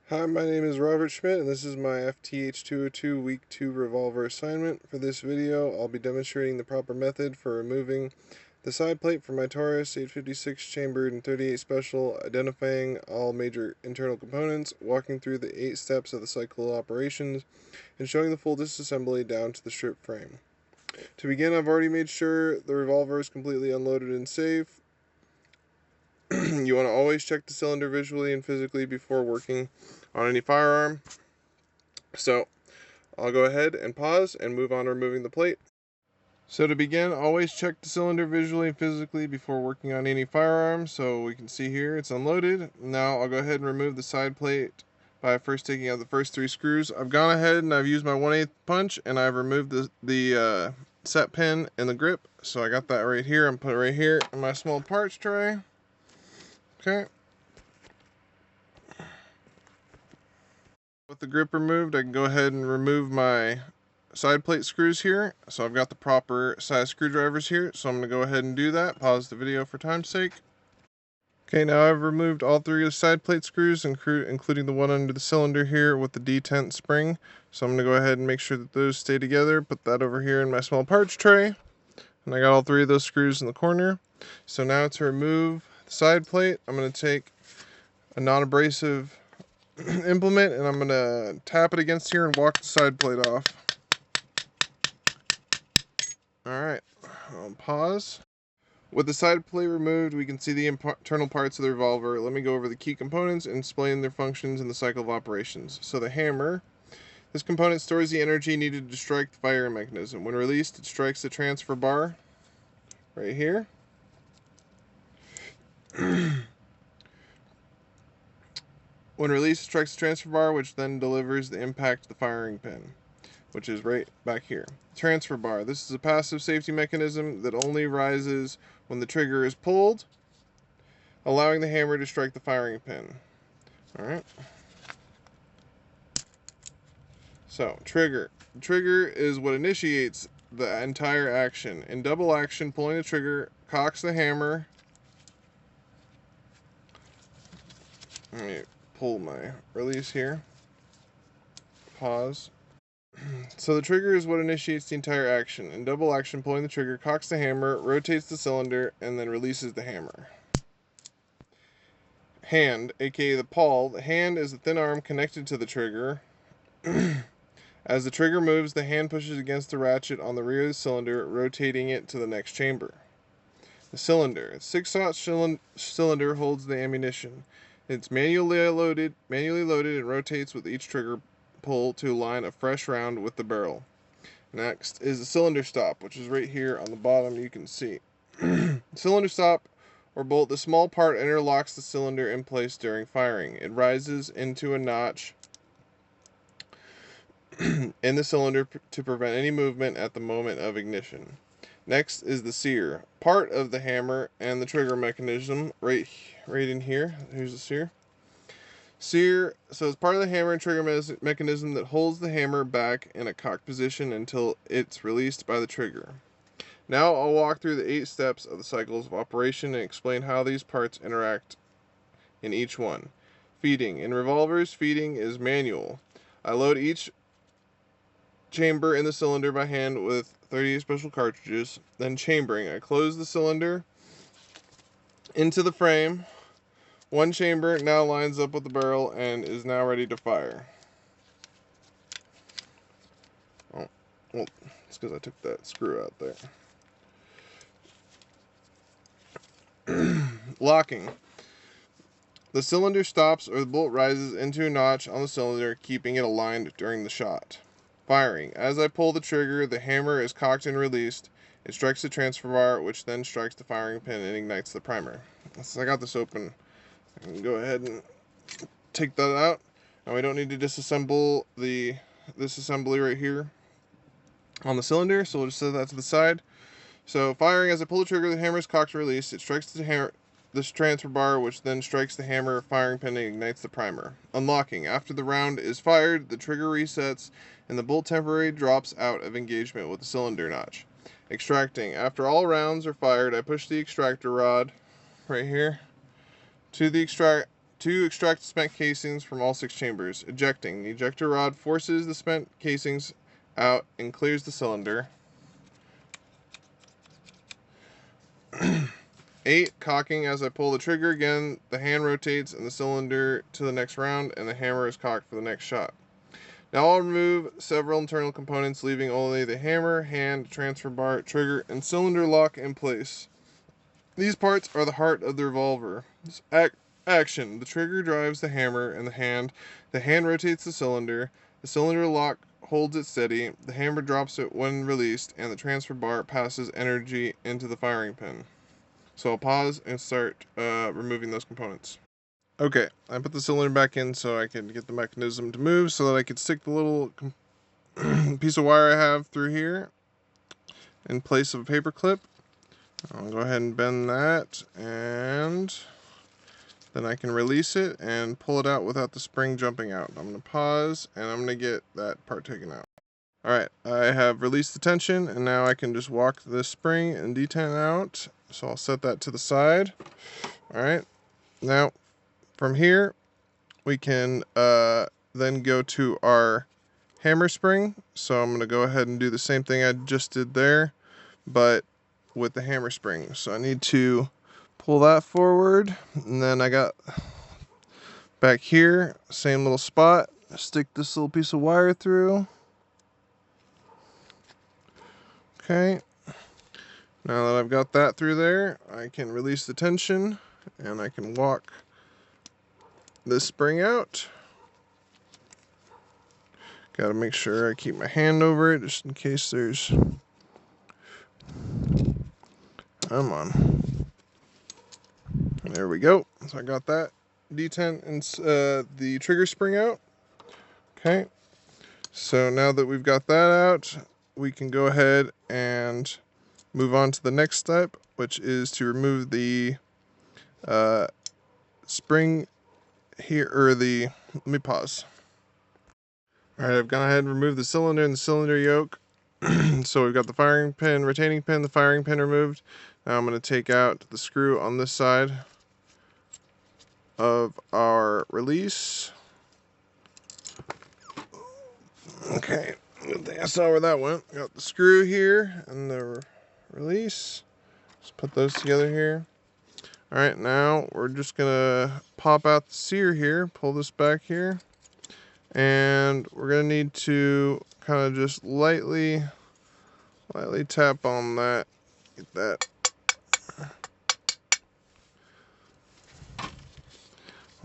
Hi, my name is Robert Schmidt, and this is my FTH202 Week 2 revolver assignment. For this video, I'll be demonstrating the proper method for removing the side plate from my Taurus 856 chambered and 38 special, identifying all major internal components, walking through the 8 steps of the cycle of operations, and showing the full disassembly down to the strip frame. To begin, I've already made sure the revolver is completely unloaded and safe. You want to always check the cylinder visually and physically before working on any firearm. So I'll go ahead and pause and move on to removing the plate. So to begin, always check the cylinder visually and physically before working on any firearm. So we can see here it's unloaded. Now I'll go ahead and remove the side plate by first taking out the first 3 screws. I've gone ahead and I've used my 1/8 punch and I've removed the set pin and the grip. So I got that right here. I'm putting it right here in my small parts tray. Okay. With the grip removed, I can go ahead and remove my side plate screws here. So I've got the proper size screwdrivers here. So I'm going to go ahead and do that. Pause the video for time's sake. Okay, now I've removed all 3 of the side plate screws, including the one under the cylinder here with the detent spring. So I'm going to go ahead and make sure that those stay together. Put that over here in my small parts tray. And I got all 3 of those screws in the corner. So now to remove the side plate, I'm going to take a non-abrasive implement and I'm going to tap it against here and walk the side plate off. Alright, I'll pause. With the side plate removed, we can see the internal parts of the revolver. Let me go over the key components and explain their functions in the cycle of operations. So the hammer. This component stores the energy needed to strike the firing mechanism. When released, it strikes the transfer bar right here. When released, it strikes the transfer bar, which then delivers the impact to the firing pin, which is right back here. Transfer bar. This is a passive safety mechanism that only rises when the trigger is pulled, allowing the hammer to strike the firing pin. Alright. So, trigger. The trigger is what initiates the entire action. In double action, pulling the trigger cocks the hammer. Let me pull my release here. Pause. So the trigger is what initiates the entire action. In double action, pulling the trigger cocks the hammer, rotates the cylinder, and then releases the hammer. Hand, aka the pawl. The hand is the thin arm connected to the trigger. As the trigger moves, the hand pushes against the ratchet on the rear of the cylinder, rotating it to the next chamber. The cylinder. A 6-aught cylinder holds the ammunition. It's manually loaded and rotates with each trigger pull to align a fresh round with the barrel. Next is the cylinder stop, which is right here on the bottom. You can see. Cylinder stop or bolt. The small part interlocks the cylinder in place during firing. It rises into a notch in the cylinder to prevent any movement at the moment of ignition. Next is the sear, part of the hammer and the trigger mechanism right in here. Here's the sear. Sear, so it's part of the hammer and trigger mechanism that holds the hammer back in a cocked position until it's released by the trigger. Now I'll walk through the 8 steps of the cycles of operation and explain how these parts interact in each one. Feeding. In revolvers, feeding is manual. I load each chamber in the cylinder by hand with 38 special cartridges. Then chambering. I close the cylinder into the frame. One chamber now lines up with the barrel and is now ready to fire. Oh, well, it's because I took that screw out there. Locking. The cylinder stops or the bolt rises into a notch on the cylinder, keeping it aligned during the shot. Firing. As I pull the trigger, the hammer is cocked and released. It strikes the transfer bar, which then strikes the firing pin and ignites the primer. So I got this open. I can go ahead and take that out. Now we don't need to disassemble this assembly right here on the cylinder, so we'll just set that to the side. So firing. As I pull the trigger, the hammer is cocked and released. It strikes this transfer bar, which then strikes the hammer, firing pin, and ignites the primer. Unlocking. After the round is fired, the trigger resets, and the bolt temporarily drops out of engagement with the cylinder notch. Extracting. After all rounds are fired, I push the extractor rod right here to the to extract the spent casings from all 6 chambers. Ejecting. The ejector rod forces the spent casings out and clears the cylinder. 8. Cocking. As I pull the trigger again, the hand rotates and the cylinder to the next round, and the hammer is cocked for the next shot. Now I'll remove several internal components, leaving only the hammer, hand, transfer bar, trigger, and cylinder lock in place. These parts are the heart of the revolver. Action. The trigger drives the hammer and the hand rotates the cylinder lock holds it steady, the hammer drops it when released, and the transfer bar passes energy into the firing pin. So I'll pause and start removing those components. Okay, I put the cylinder back in so I can get the mechanism to move so that I can stick the little piece of wire I have through here in place of a paper clip. I'll go ahead and bend that, and then I can release it and pull it out without the spring jumping out. I'm going to pause, and I'm going to get that part taken out. Alright, I have released the tension, and now I can just walk this spring and detent out. So I'll set that to the side. Alright, now from here we can then go to our hammer spring. So I'm going to go ahead and do the same thing I just did there, but with the hammer spring. So I need to pull that forward, and then I got back here, same little spot, stick this little piece of wire through. Okay, now that I've got that through there, I can release the tension and I can walk this spring out. Got to make sure I keep my hand over it just in case there's, come on. There we go. So I got that detent and the trigger spring out. Okay. So now that we've got that out, we can go ahead and move on to the next step, which is to remove the spring here, or the, let me pause. All right, I've gone ahead and removed the cylinder and the cylinder yoke. So we've got the firing pin, retaining pin, the firing pin removed. Now I'm going to take out the screw on this side of our release. Okay, good thing I saw where that went. Got the screw here and the release. Just put those together here. All right, now we're just gonna pop out the sear here, pull this back here, and we're gonna need to kind of just lightly tap on that, get that.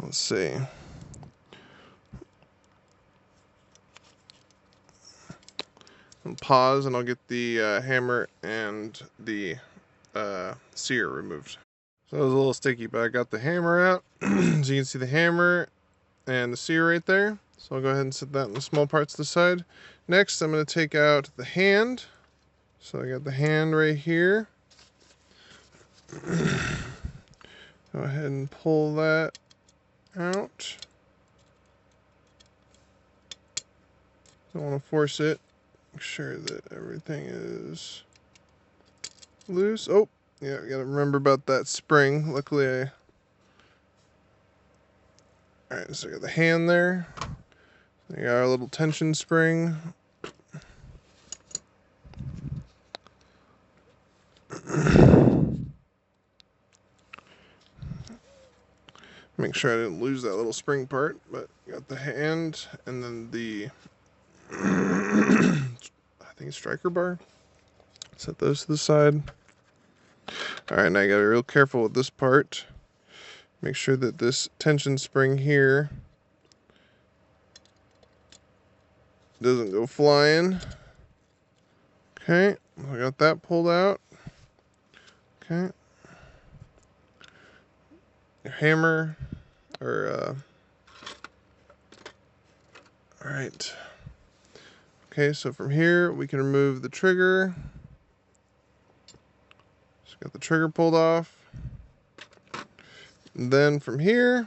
Let's see. I'll pause and I'll get the hammer and the sear removed. So it was a little sticky, but I got the hammer out. So you can see the hammer and the sear right there. So I'll go ahead and set that in the small parts to the side. Next, I'm going to take out the hand. So I got the hand right here. Go ahead and pull that out. Don't want to force it. Make sure that everything is loose. Oh, yeah, I gotta remember about that spring. Luckily, alright, so I got the hand there. We got our little tension spring. Make sure I didn't lose that little spring part, but got the hand and then the I think it's striker bar. Set those to the side. Alright, now you gotta be real careful with this part. Make sure that this tension spring here doesn't go flying. Okay, I got that pulled out. Okay. Your hammer, or alright. Okay, so from here we can remove the trigger. Just got the trigger pulled off. And then from here,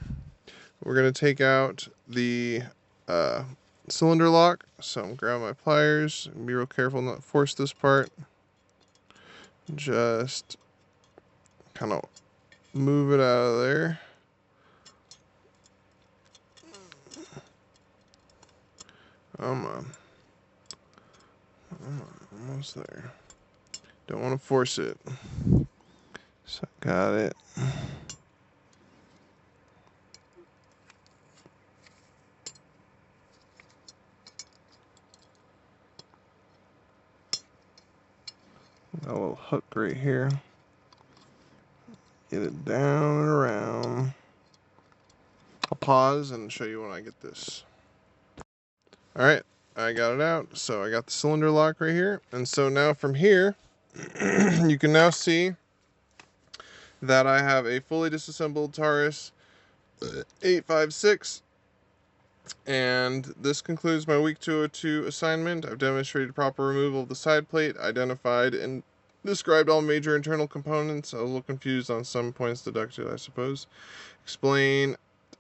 we're going to take out the cylinder lock. So I'm grabbing my pliers and be real careful not to force this part. Just kind of move it out of there. Come on. Almost there. Don't want to force it. So I got it. Got a little hook right here. Get it down and around. I'll pause and show you when I get this. Alright, I got it out. So I got the cylinder lock right here. And so now from here, you can now see that I have a fully disassembled Taurus 856. And this concludes my week 202 assignment. I've demonstrated proper removal of the side plate, identified and described all major internal components. I was a little confused on some points deducted, I suppose. Explain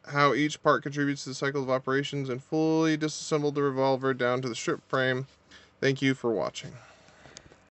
how each part contributes to the cycle of operations, and fully disassembled the revolver down to the strip frame. Thank you for watching.